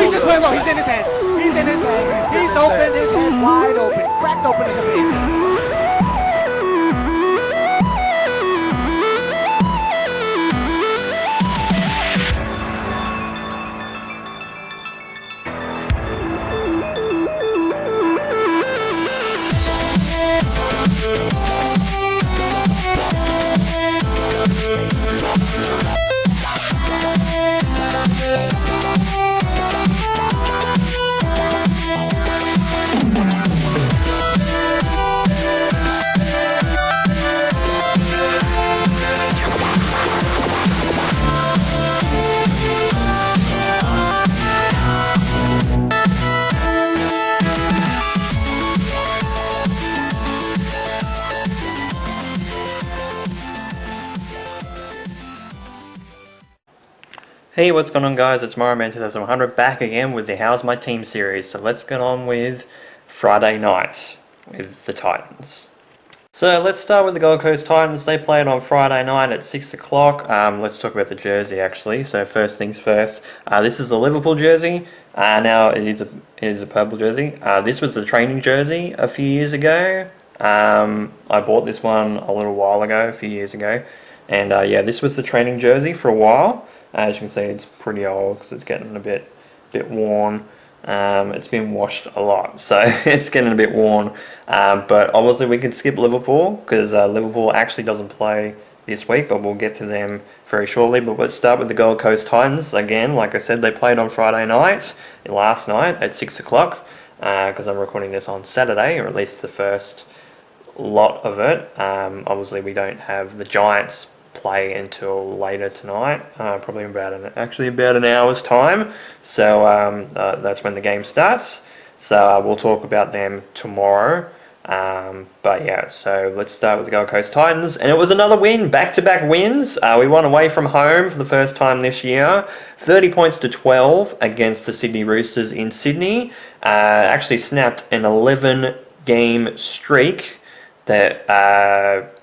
he just went low. He's in his head. He's in his head. He's open. His head wide open. Cracked open in the face. Hey, what's going on guys, it's Mario Man 2100 back again with the How's My Team series. So let's get on with Friday night with the Titans. So let's start with the Gold Coast Titans. They played on Friday night at 6 o'clock. Let's talk about the jersey actually. So first things first, this is the Liverpool jersey. Now it is a purple jersey. This was the training jersey a few years ago. I bought this one a little while ago, a few years ago. And yeah, this was the training jersey for a while. As you can see, it's pretty old because it's getting a bit worn. It's been washed a lot, so it's getting a bit worn. But obviously we could skip Liverpool because Liverpool actually doesn't play this week, but we'll get to them very shortly. But let's start with the Gold Coast Titans. Again, like I said, they played on Friday night, last night at 6 o'clock, because I'm recording this on Saturday, or at least the first lot of it. Obviously we don't have the Giants play until later tonight, probably about an hour's time. So that's when the game starts. So we'll talk about them tomorrow. But yeah, so let's start with the Gold Coast Titans, and it was another win, back-to-back wins. We won away from home for the first time this year, 30 points to 12 against the Sydney Roosters in Sydney. Actually snapped an 11-game streak that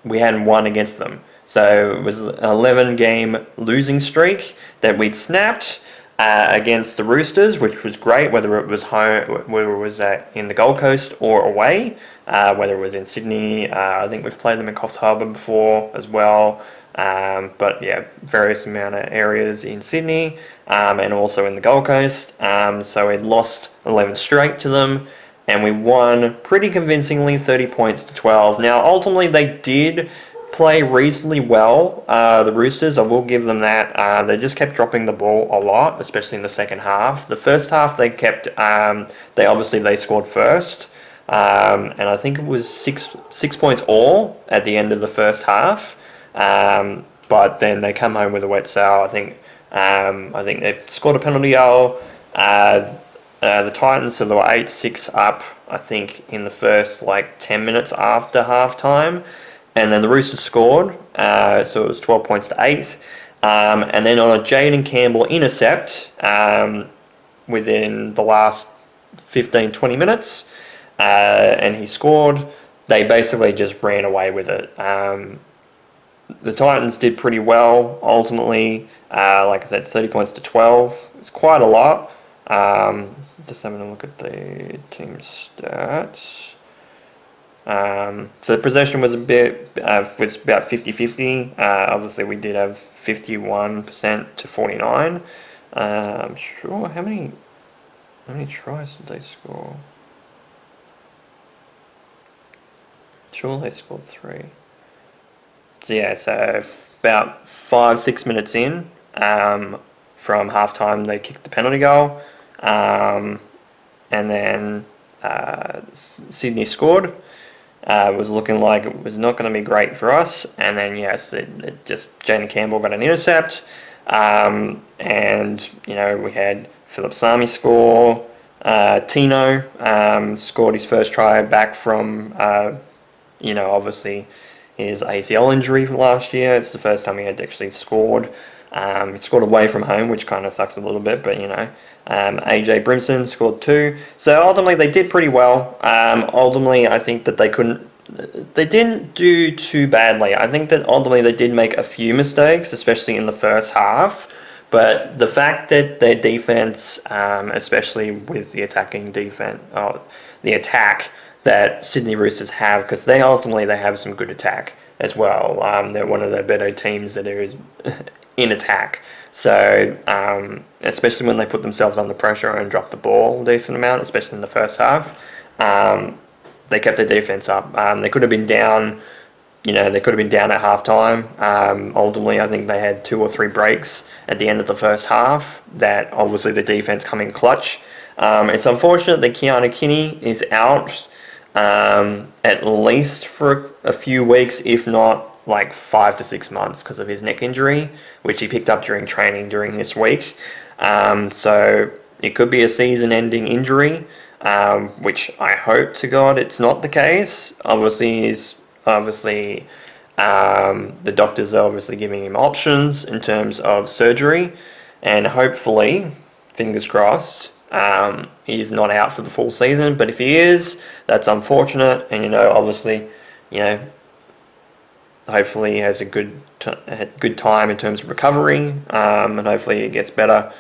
we hadn't won against them. So it was an 11-game losing streak that we'd snapped against the Roosters, which was great, whether it was home, whether it was in the Gold Coast or away, whether it was in Sydney. I think we've played them in Coffs Harbour before as well. But yeah, various amount of areas in Sydney and also in the Gold Coast. So we'd lost 11 straight to them, and we won pretty convincingly, 30 points to 12. Now, ultimately, they did play reasonably well, the Roosters. I will give them that. They just kept dropping the ball a lot, especially in the second half. The first half they kept, they scored first, and I think it was six points all at the end of the first half. But then they come home with a wet sail. I think they scored a penalty goal. The Titans, so they were 8-6 up, I think, in the first 10 minutes after halftime. And then the Roosters scored, so it was 12 points to 8. And then on a Jaden Campbell intercept, within the last 15-20 minutes, and he scored, they basically just ran away with it. The Titans did pretty well, ultimately. Like I said, 30 points to 12. It's quite a lot. Just having a look at the team stats. So the possession was was about 50-50. Obviously we did have 51% to 49. I'm sure how many tries did they score? Sure, they scored 3. So yeah, so about 5-6 minutes in, from halftime they kicked the penalty goal, and then Sydney scored. It was looking like it was not going to be great for us, and then yes, it just Jaden Campbell got an intercept, and we had Philip Sami score. Tino scored his first try back from obviously his ACL injury from last year. It's the first time he had actually scored. He scored away from home, which kind of sucks a little bit, but AJ Brimson scored 2. So ultimately they did pretty well. Ultimately I think that they didn't do too badly. I think that ultimately they did make a few mistakes, especially in the first half, But the fact that their defense, especially with the attacking defense, the attack that Sydney Roosters have, because they have some good attack as well. They're one of the better teams that is in attack. So, especially when they put themselves under pressure and drop the ball a decent amount, especially in the first half, they kept their defense up. They could have been down. They could have been down at halftime. Ultimately, I think they had 2 or 3 breaks at the end of the first half that obviously the defense come in clutch. It's unfortunate that Keanu Kinney is out at least for a few weeks, if not like 5 to 6 months, because of his neck injury, which he picked up during training during this week. So it could be a season-ending injury, which I hope to God it's not the case. Obviously, the doctors are obviously giving him options in terms of surgery, and hopefully, fingers crossed, he's not out for the full season. But if he is, that's unfortunate, and obviously, hopefully he has a good time in terms of recovery, and hopefully he gets better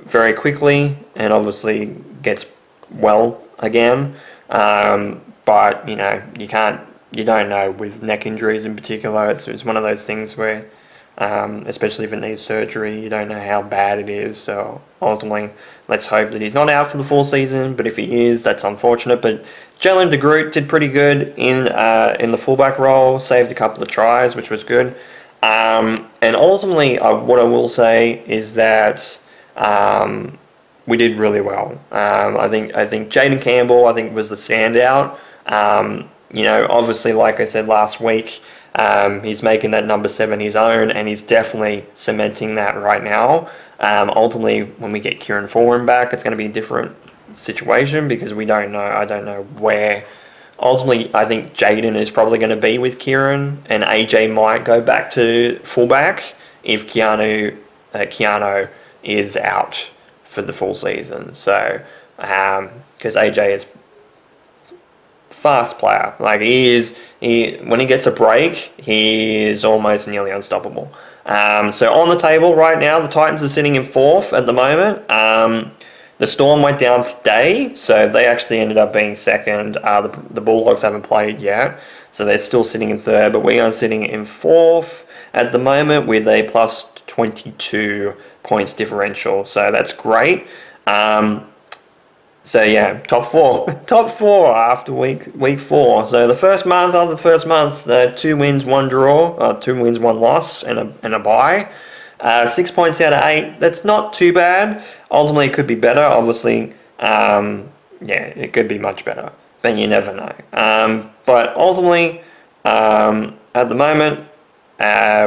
very quickly, and obviously gets well again. But you don't know with neck injuries in particular. It's one of those things where, especially if it needs surgery, you don't know how bad it is. So ultimately, let's hope that he's not out for the full season. But if he is, that's unfortunate. But Jalen de Groot did pretty good in the fullback role, saved a couple of tries, which was good. And ultimately, what I will say is that we did really well. I think Jaden Campbell, was the standout. Obviously, like I said last week, he's making that number 7 his own, and he's definitely cementing that right now. Ultimately, when we get Kieran Foran back, it's going to be a different situation because we don't know. I don't know where. Ultimately, I think Jaden is probably going to be with Kieran, and AJ might go back to fullback if Keanu is out for the full season. So, because AJ is fast player, like when he gets a break, he is almost nearly unstoppable. So on the table right now, the Titans are sitting in 4th at the moment. The Storm went down today, so they actually ended up being 2nd. The Bulldogs haven't played yet, so they're still sitting in 3rd, but we are sitting in 4th at the moment with a plus 22 points differential, so that's great. So yeah, top four after week 4. So the first month, 2 wins, 1 draw, 2 wins, 1 loss, and a bye. 6 points out of 8. That's not too bad. Ultimately, it could be better. Obviously, it could be much better, but you never know. But ultimately, at the moment,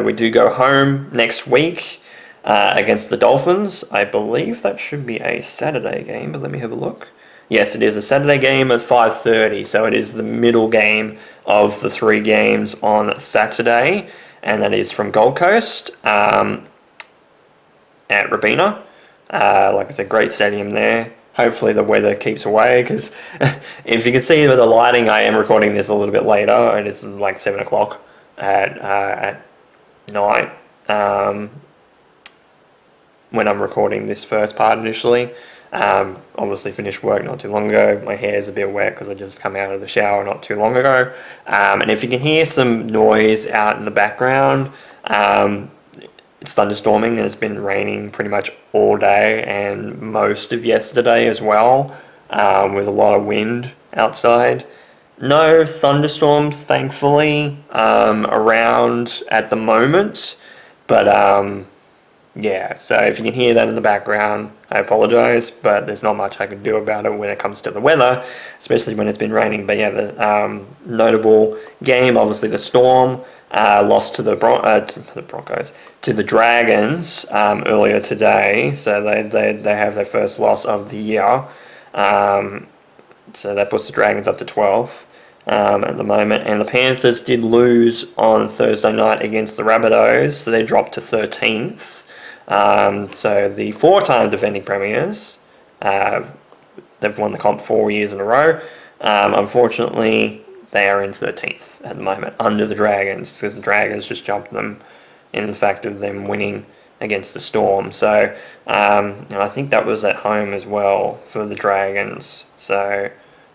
we do go home next week against the Dolphins. I believe that should be a Saturday game, but let me have a look. Yes, it is a Saturday game at 5:30, so it is the middle game of the 3 games on Saturday, and that is from Gold Coast at Robina. Like I said, great stadium there. Hopefully the weather keeps away, because if you can see with the lighting, I am recording this a little bit later, and it's like 7 o'clock at night. When I'm recording this first part initially. Obviously finished work not too long ago. My hair's a bit wet because I just come out of the shower not too long ago. And if you can hear some noise out in the background, it's thunderstorming, and it's been raining pretty much all day and most of yesterday as well, with a lot of wind outside. No thunderstorms, thankfully, around at the moment, but yeah, so if you can hear that in the background, I apologise, but there's not much I can do about it when it comes to the weather, especially when it's been raining. But yeah, the notable game, obviously the Storm lost to the Broncos, to the Dragons earlier today, so they have their first loss of the year. So that puts the Dragons up to 12th at the moment, and the Panthers did lose on Thursday night against the Rabbitohs, so they dropped to 13th. So the 4-time defending premiers, they've won the comp 4 years in a row. Unfortunately, they are in 13th at the moment, under the Dragons, because the Dragons just jumped them in the fact of them winning against the Storm. So and I think that was at home as well for the Dragons. So,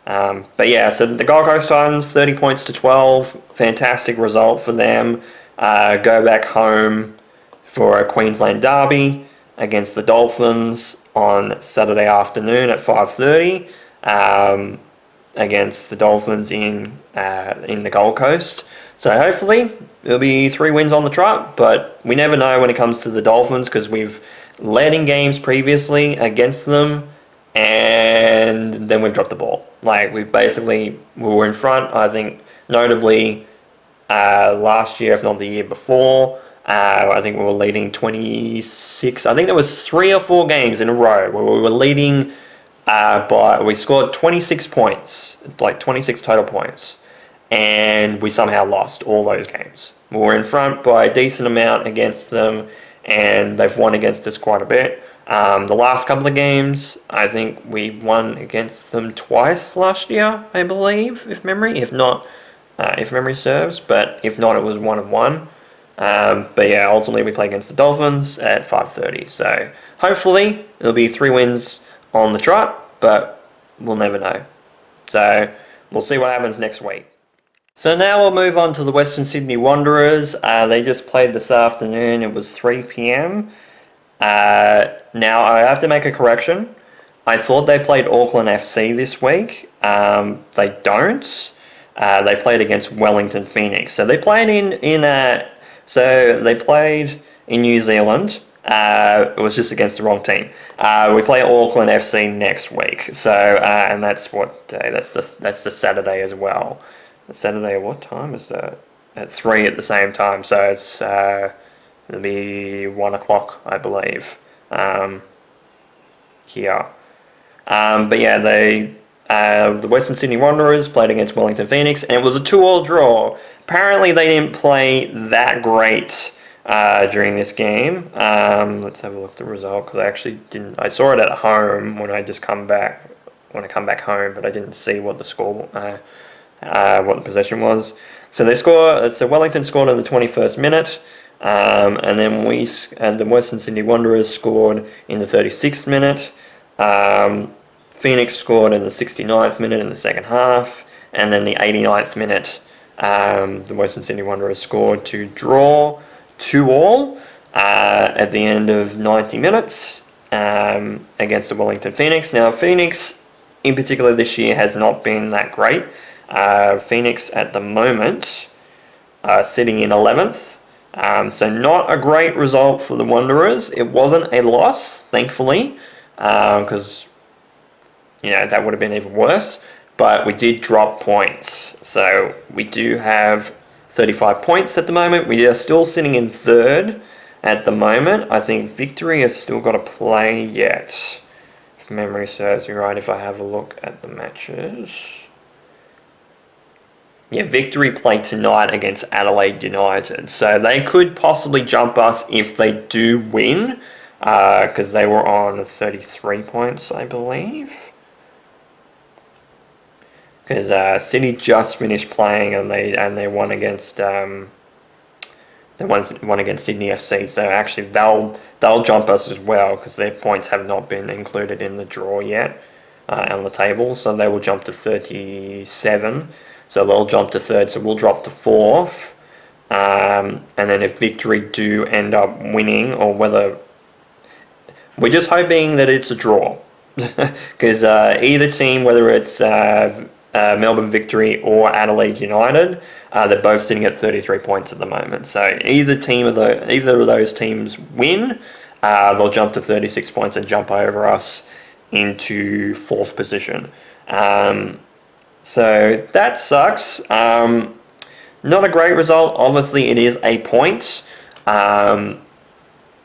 but yeah, so the Gold Coast Titans, 30 points to 12, fantastic result for them. Go back home for a Queensland derby against the Dolphins on Saturday afternoon at 5:30. Against the Dolphins in the Gold Coast. So hopefully there'll be 3 wins on the trot, but we never know when it comes to the Dolphins because we've led in games previously against them and then we've dropped the ball. Like we were in front, I think notably last year, if not the year before. I think we were leading 26. I think there was 3 or 4 games in a row where we were leading we scored 26 points, like 26 total points, and we somehow lost all those games. We were in front by a decent amount against them, and they've won against us quite a bit. The last couple of games, I think we won against them twice last year, I believe, if memory serves, but if not, it was 1-1. But yeah, ultimately we play against the Dolphins at 5:30. So hopefully it'll be 3 wins on the trot, but we'll never know. So we'll see what happens next week. So now we'll move on to the Western Sydney Wanderers. They just played this afternoon. It was 3 p.m. Now I have to make a correction. I thought they played Auckland FC this week. They don't. They played against Wellington Phoenix. So they played they played in New Zealand. It was just against the wrong team. We play Auckland FC next week. So and that's what day? That's the Saturday as well. The Saturday at what time is that? At 3 at the same time. So it's it'll be 1 o'clock, I believe. Here. But yeah, the Western Sydney Wanderers played against Wellington Phoenix, and it was a 2-2 draw. Apparently, they didn't play that great during this game. Let's have a look at the result because I actually didn't. I saw it at home when I come back home, but I didn't see what the score, what the possession was. So they score. So Wellington scored in the 21st minute, and then the Western Sydney Wanderers scored in the 36th minute. Phoenix scored in the 69th minute in the second half, and then the 89th minute, the Western Sydney Wanderers scored to draw 2-2 at the end of 90 minutes against the Wellington Phoenix. Now, Phoenix, in particular this year, has not been that great. Phoenix, at the moment, sitting in 11th. So not a great result for the Wanderers. It wasn't a loss, thankfully, because that would have been even worse. But we did drop points. So we do have 35 points at the moment. We are still sitting in 3rd at the moment. I think Victory has still got to play yet. If memory serves me right, if I have a look at the matches. Yeah, Victory play tonight against Adelaide United. So they could possibly jump us if they do win. Because they were on 33 points, I believe. Because City just finished playing and they won against won against Sydney FC. So actually they'll jump us as well because their points have not been included in the draw yet on the table. So they will jump to 37. So they'll jump to 3rd. So we'll drop to 4th. And then if Victory do end up winning, or whether we're just hoping that it's a draw, because either team, whether it's Melbourne Victory or Adelaide United, they're both sitting at 33 points at the moment. So either of those teams win, they'll jump to 36 points and jump over us into 4th position. So that sucks. Not a great result. Obviously, it is a point. But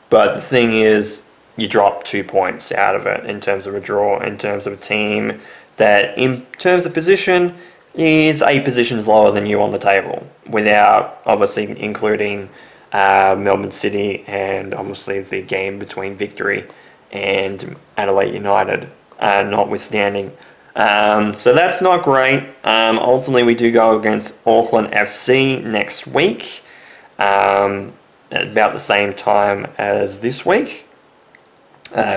the thing is, you drop 2 points out of it in terms of a draw, in terms of a team that, in terms of position, is 8 positions lower than you on the table, without obviously including Melbourne City and obviously the game between Victory and Adelaide United, notwithstanding. So that's not great. Ultimately, we do go against Auckland FC next week. at about the same time as this week.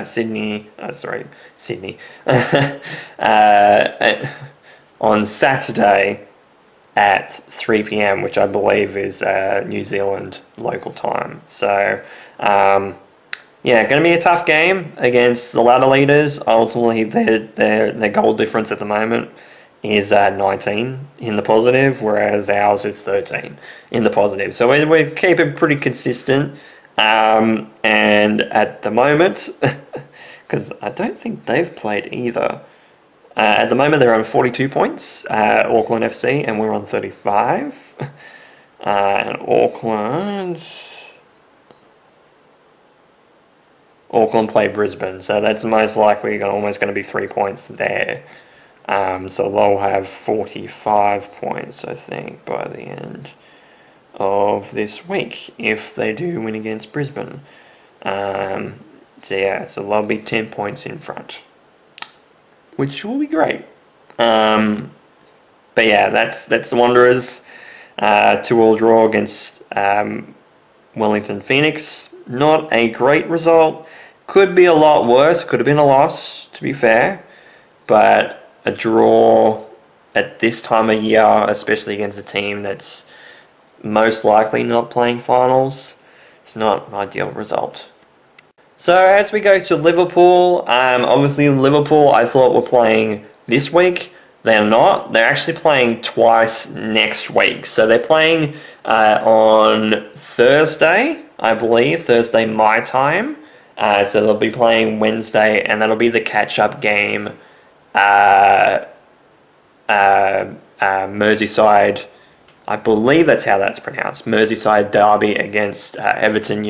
Sydney, on Saturday at 3 p.m, which I believe is New Zealand local time. So, yeah, going to be a tough game against the ladder leaders. Ultimately, their goal difference at the moment is 19 in the positive, whereas ours is 13 in the positive. So we keep it pretty consistent. And at the moment, because I don't think they've played either. At the moment, they're on 42 points, Auckland FC, and we're on 35. And Auckland play Brisbane, so that's most likely almost going to be 3 points there. So they'll have 45 points, I think, by the end of this week if they do win against Brisbane. So they'll be 10 points in front, which will be great. But yeah, that's the Wanderers. 2-2 draw against Wellington Phoenix. Not a great result. Could be a lot worse. Could have been a loss, to be fair. But a draw at this time of year, especially against a team that's most likely not playing finals, it's not an ideal result. So as we go to Liverpool, obviously Liverpool I thought were playing this week. They're not. They're actually playing twice next week. So they're playing on Thursday, I believe, Thursday my time. So they'll be playing Wednesday, and that'll be the catch-up game. Merseyside, I believe that's how that's pronounced. Merseyside derby against Everton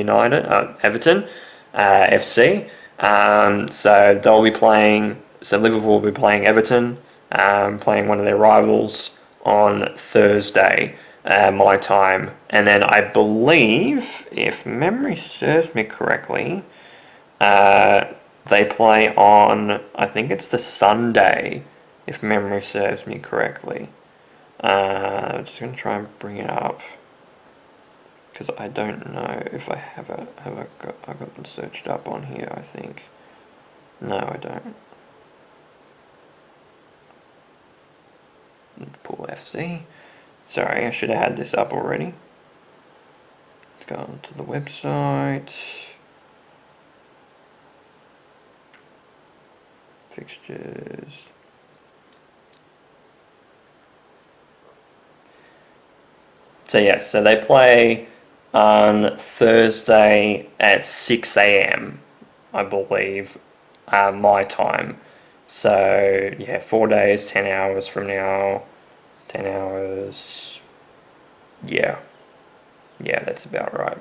FC. So they'll be playing. So Liverpool will be playing Everton, playing one of their rivals on Thursday, my time, and then I believe, if memory serves me correctly, they play on, I think it's the Sunday, if memory serves me correctly. I'm just going to try and bring it up, because I don't know if I have I got them searched up on here, I think. No, I don't. Liverpool FC. Sorry, I should have had this up already. Let's go on to the website. Fixtures. So yes, so they play on Thursday at 6 a.m, I believe, my time. So yeah, 4 days, 10 hours from now. 10 hours. Yeah, that's about right.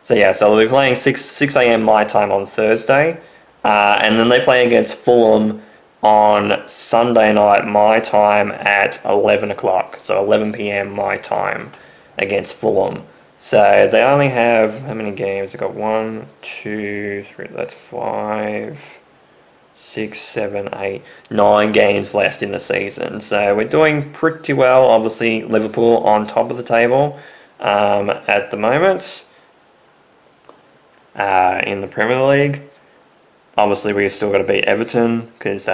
So yeah, so they'll be playing 6 a.m. my time on Thursday, and then they play against Fulham on Sunday night my time at 11 o'clock. So 11 p.m. my time against Fulham. So they only have, how many games? They've got 1, 2, 3. That's 5. 6, 7, 8, 9 games left in the season. So we're doing pretty well. Obviously, Liverpool on top of the table at the moment in the Premier League. Obviously, we've still got to beat Everton because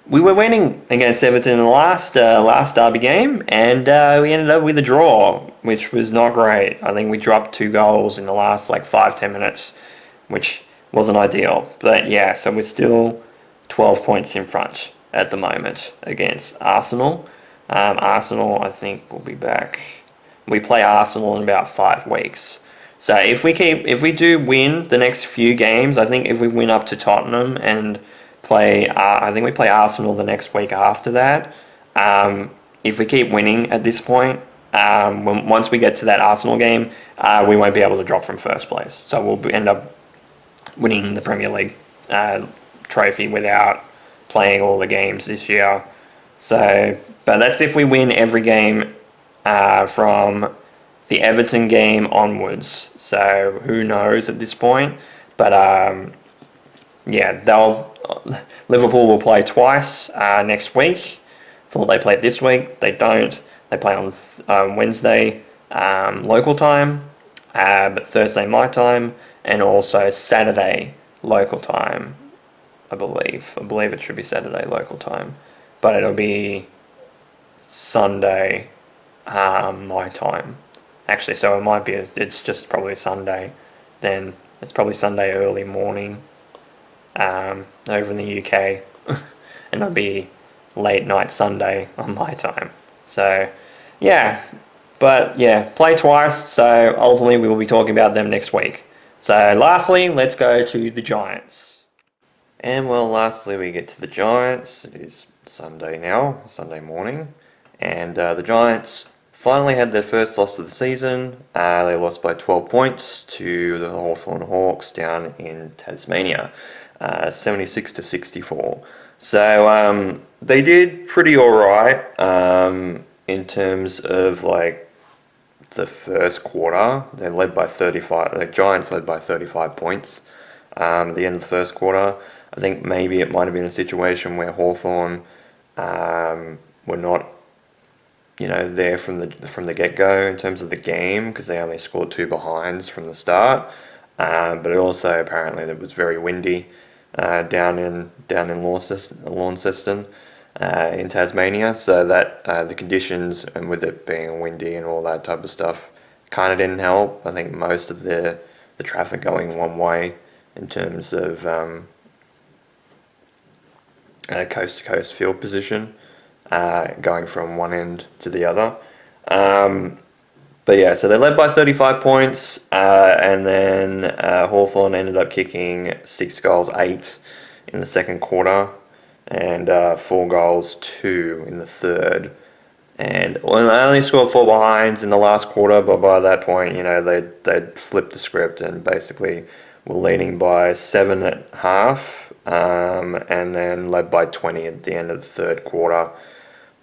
we were winning against Everton in the last derby game, and we ended up with a draw, which was not great. I think we dropped 2 goals in the last 5-10 minutes, which wasn't ideal. But yeah, so we're still 12 points in front at the moment against Arsenal. Arsenal, I think, will be back. We play Arsenal in about 5 weeks. So if we do win the next few games, I think if we win up to Tottenham and play, I think we play Arsenal the next week after that. If we keep winning at this point, once we get to that Arsenal game, we won't be able to drop from first place. So we'll end up winning the Premier League trophy without playing all the games this year. So, but that's if we win every game from the Everton game onwards. So who knows at this point? But yeah, Liverpool will play twice next week. Thought they played this week. They don't. They play on Wednesday local time. but Thursday my time, and also Saturday local time. I believe it should be Saturday local time, but it'll be Sunday my time. Actually, so it might be. It's just probably Sunday. Then it's probably Sunday early morning over in the UK, and it'll be late night Sunday on my time. So, yeah, but yeah, play twice. So ultimately, we will be talking about them next week. So, lastly, let's go to the Giants. And well, lastly, we get to the Giants. It is Sunday now, Sunday morning, and the Giants finally had their first loss of the season. They lost by 12 points to the Hawthorn Hawks down in Tasmania, 76-64. So they did pretty alright in terms of like the first quarter. They led by 35. The Giants led by 35 points at the end of the first quarter. I think maybe it might have been a situation where Hawthorn were not, there from the get-go in terms of the game, because they only scored 2 behinds from the start. But it also apparently it was very windy down in Launceston in Tasmania, so that the conditions, and with it being windy and all that type of stuff, kind of didn't help. I think most of the traffic going one way in terms of coast to coast field position, going from one end to the other. But yeah, so they led by 35 points, and then Hawthorn ended up kicking 6 goals, 8 in the second quarter, and 4 goals, 2 in the third. And they only scored 4 behinds in the last quarter, but by that point, they'd flipped the script and basically were leading by 7 at half, and then led by 20 at the end of the third quarter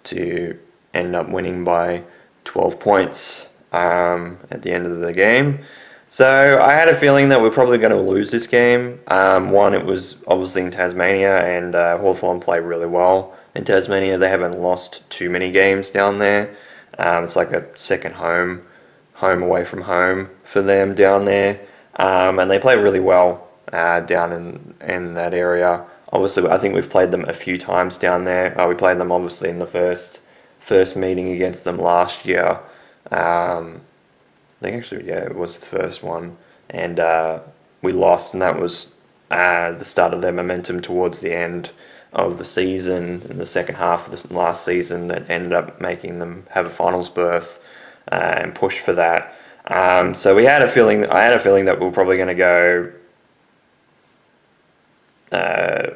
to end up winning by 12 points at the end of the game. So I had a feeling that we're probably going to lose this game. One, it was obviously in Tasmania, and Hawthorn played really well in Tasmania. They haven't lost too many games down there. It's like a second home away from home for them down there. And they play really well down in that area. Obviously, I think we've played them a few times down there. We played them obviously in the first meeting against them last year. I think actually, yeah, it was the first one, and we lost, and that was the start of their momentum towards the end of the season, in the second half of the last season, that ended up making them have a finals berth and push for that. So I had a feeling that we were probably going to go.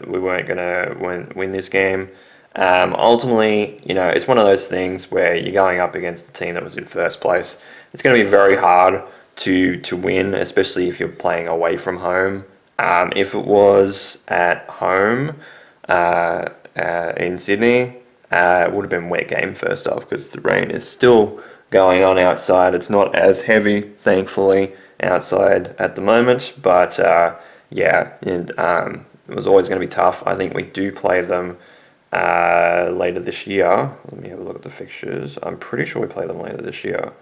We weren't going to win this game. Ultimately, it's one of those things where you're going up against the team that was in first place. It's going to be very hard to win, especially if you're playing away from home. If it was at home in Sydney, it would have been a wet game first off, because the rain is still going on outside. It's not as heavy, thankfully, outside at the moment, but it was always going to be tough. I think we do play them later this year. Let me have a look at the fixtures. I'm pretty sure we play them later this year.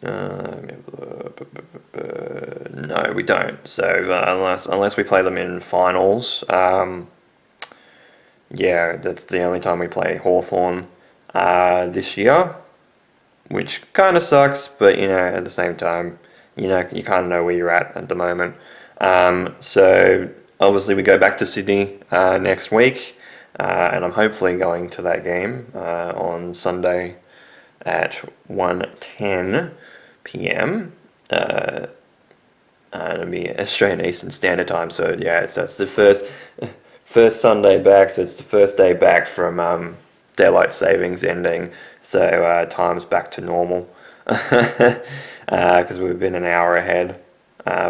No, we don't. So unless we play them in finals, that's the only time we play Hawthorn this year, which kind of sucks. But at the same time, you kind of know where you're at the moment. So obviously we go back to Sydney next week, and I'm hopefully going to that game on Sunday at 1:10 p.m. It'll be Australian Eastern Standard Time. So that's the first Sunday back. So it's the first day back from daylight savings ending. So time's back to normal, because we've been an hour ahead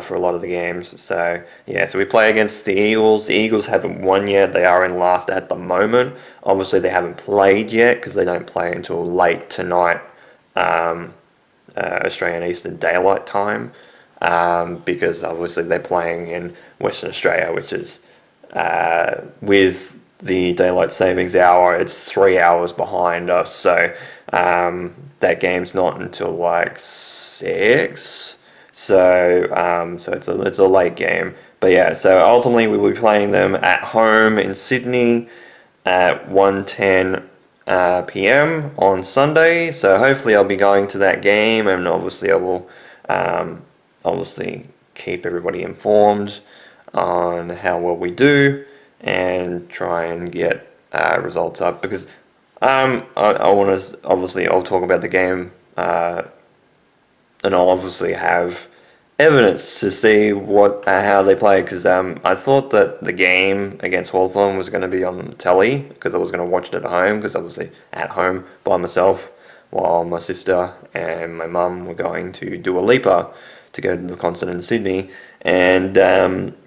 for a lot of the games. So we play against the Eagles. The Eagles haven't won yet. They are in last at the moment. Obviously they haven't played yet, because they don't play until late tonight, Australian Eastern Daylight Time, because obviously they're playing in Western Australia, which is with the daylight savings hour, it's 3 hours behind us. So that game's not until like 6. So it's a late game. But yeah, so ultimately we will be playing them at home in Sydney at 1:10 p.m. on Sunday. So hopefully I'll be going to that game, and obviously I will obviously keep everybody informed on how well we do and try and get results up, because I want to obviously I'll talk about the game and I'll obviously have evidence to see what how they play, because I thought that the game against Hawthorn was going to be on the telly because I was going to watch it at home, because obviously at home by myself while my sister and my mum were going to Dua Lipa to go to the concert in Sydney. And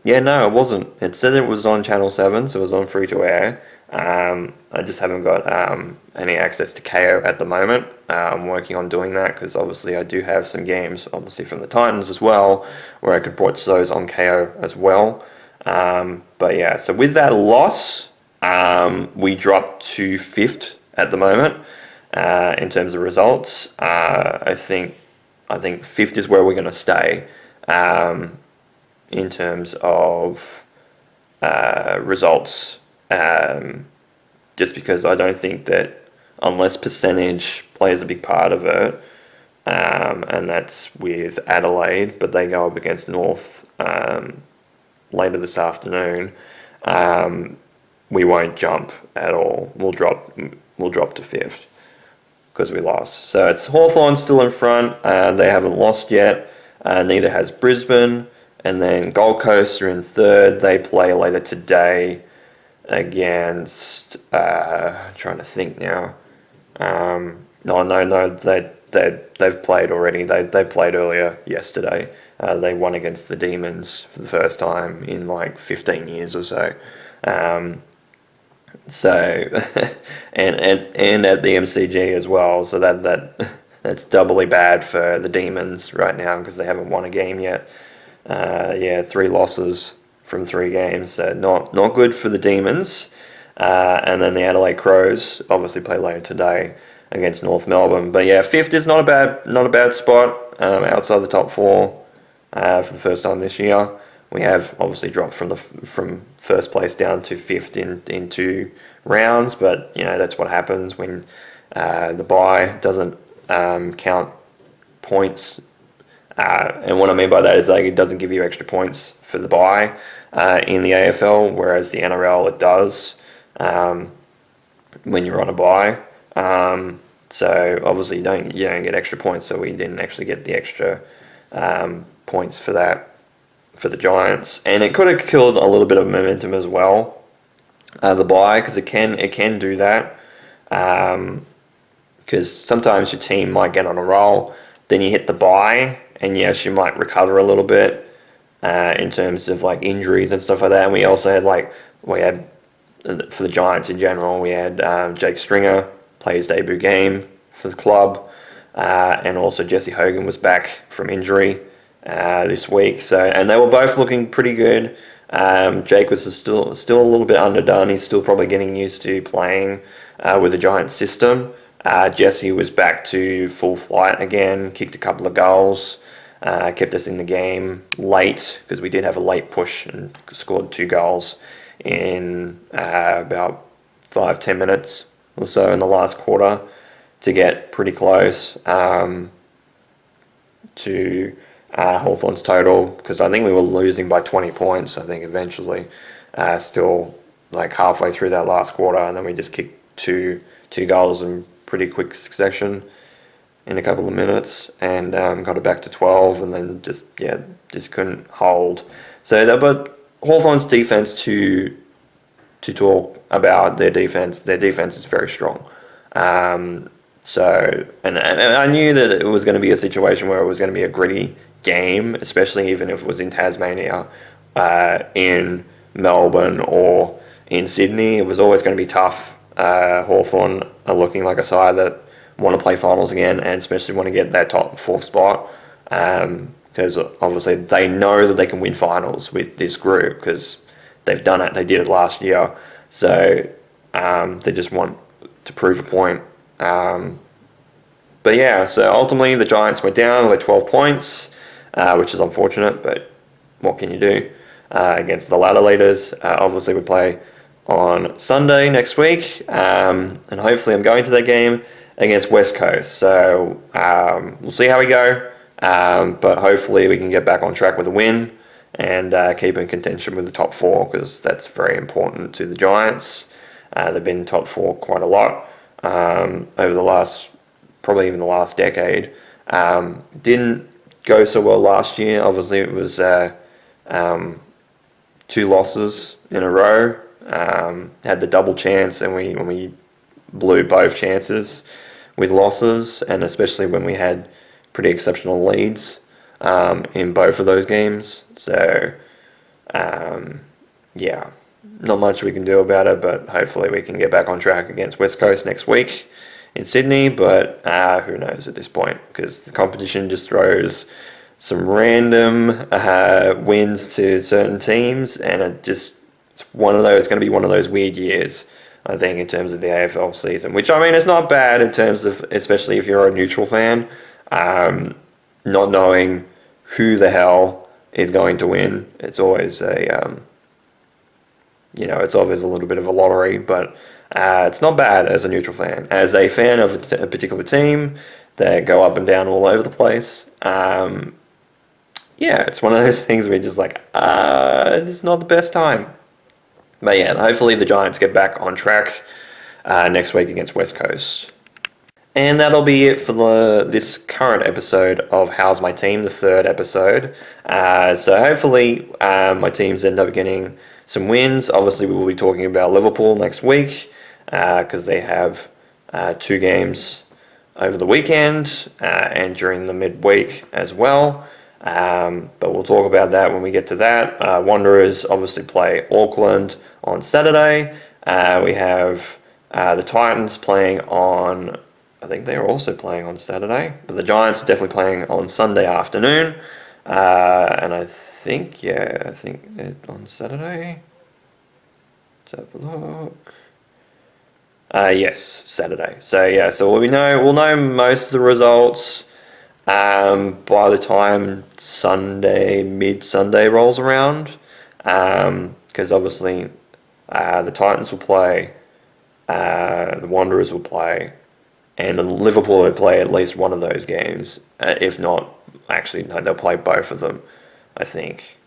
yeah, no, it wasn't. It said it was on Channel 7, so it was on free to air. I just haven't got any access to KO at the moment. I'm working on doing that, because obviously I do have some games, obviously from the Titans as well, where I could watch those on KO as well. But yeah, so with that loss, we dropped to 5th at the moment in terms of results. I think 5th is where we're going to stay in terms of results. Just because I don't think that, unless percentage plays a big part of it, and that's with Adelaide, but they go up against North later this afternoon, we won't jump at all. We'll drop to 5th because we lost. So it's Hawthorn still in front. They haven't lost yet. Neither has Brisbane. And then Gold Coast are in 3rd. They play later today against, trying to think now. No, they've played already. They played earlier yesterday. They won against the Demons for the first time in like 15 years or so. And at the MCG as well. So that's doubly bad for the Demons right now, because they haven't won a game yet. 3 losses from 3 games, so not good for the Demons. And then the Adelaide Crows obviously play later today against North Melbourne. But yeah, 5th is not a bad spot outside the top 4 for the first time this year. We have obviously dropped from first place down to 5th in 2 rounds, but you know that's what happens when the bye doesn't count points. And what I mean by that is, like, it doesn't give you extra points for the bye in the AFL, whereas the NRL it does when you're on a bye. So obviously you don't get extra points. So we didn't actually get the extra points for that for the Giants, and it could have killed a little bit of momentum as well. The bye, because it can do that. Because sometimes your team might get on a roll, then you hit the bye, and yes, you might recover a little bit in terms of like injuries and stuff like that. And we also had for the Giants in general, we had Jake Stringer play his debut game for the club, and also Jesse Hogan was back from injury this week. So, and they were both looking pretty good. Jake was still a little bit underdone. He's still probably getting used to playing with the Giants system. Jesse was back to full flight again, kicked a couple of goals, kept us in the game late, because we did have a late push and scored 2 goals in about 5-10 minutes or so in the last quarter to get pretty close to Hawthorn's total, because I think we were losing by 20 points, I think, eventually, still like halfway through that last quarter, and then we just kicked two goals in pretty quick succession in a couple of minutes, and got it back to 12, and then just couldn't hold. So, but Hawthorn's defense, to talk about their defense is very strong. So, and I knew that it was going to be a situation where it was going to be a gritty game, especially even if it was in Tasmania, in Melbourne or in Sydney. It was always going to be tough. Hawthorn are looking like a side that want to play finals again, and especially want to get that top 4 spot, because obviously they know that they can win finals with this group, because they've done it. They did it last year. So they just want to prove a point. But yeah, so ultimately the Giants went down with 12 points, which is unfortunate, but what can you do against the ladder leaders? Obviously we play on Sunday next week, and hopefully I'm going to that game against West Coast. So we'll see how we go, but hopefully we can get back on track with a win and keep in contention with the top 4, because that's very important to the Giants. They've been top 4 quite a lot over the last, probably even the last decade. Didn't go so well last year. Obviously it was 2 losses in a row. Had the double chance, and we blew both chances with losses, and especially when we had pretty exceptional leads in both of those games. So yeah, not much we can do about it, but hopefully we can get back on track against West Coast next week in Sydney. But who knows at this point, because the competition just throws some random wins to certain teams, and it's going to be one of those weird years, I think, in terms of the AFL season, which, I mean, it's not bad in terms of, especially if you're a neutral fan, not knowing who the hell is going to win. It's always it's always a little bit of a lottery, but it's not bad as a neutral fan. As a fan of a particular team that go up and down all over the place, it's one of those things where you're just like, this is not the best time. But yeah, hopefully the Giants get back on track next week against West Coast. And that'll be it for this current episode of How's My Team, the 3rd episode. So hopefully my teams end up getting some wins. Obviously we will be talking about Liverpool next week, because they have 2 games over the weekend and during the midweek as well. But we'll talk about that when we get to that. Wanderers obviously play Auckland on Saturday. We have the Titans playing on, I think they're also playing on Saturday, but the Giants are definitely playing on Sunday afternoon. And I think on Saturday. Let's have a look. Yes, Saturday. So yeah, so we'll know most of the results by the time mid-Sunday rolls around, because obviously the Titans will play, the Wanderers will play, and Liverpool will play at least one of those games. If not, actually, no, they'll play both of them, I think.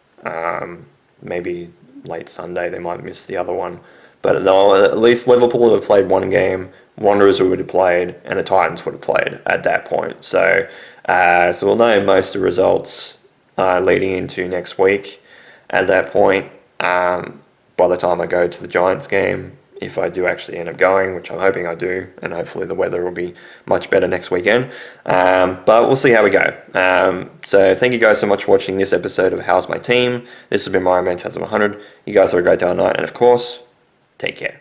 Maybe late Sunday, they might miss the other one. But at least Liverpool would have played one game, Wanderers would have played, and the Titans would have played at that point. So we'll know most of the results leading into next week at that point. By the time I go to the Giants game, if I do actually end up going, which I'm hoping I do, and hopefully the weather will be much better next weekend. But we'll see how we go. So thank you guys so much for watching this episode of How's My Team. This has been Mario Man 100. You guys have a great day or night, and of course, take care.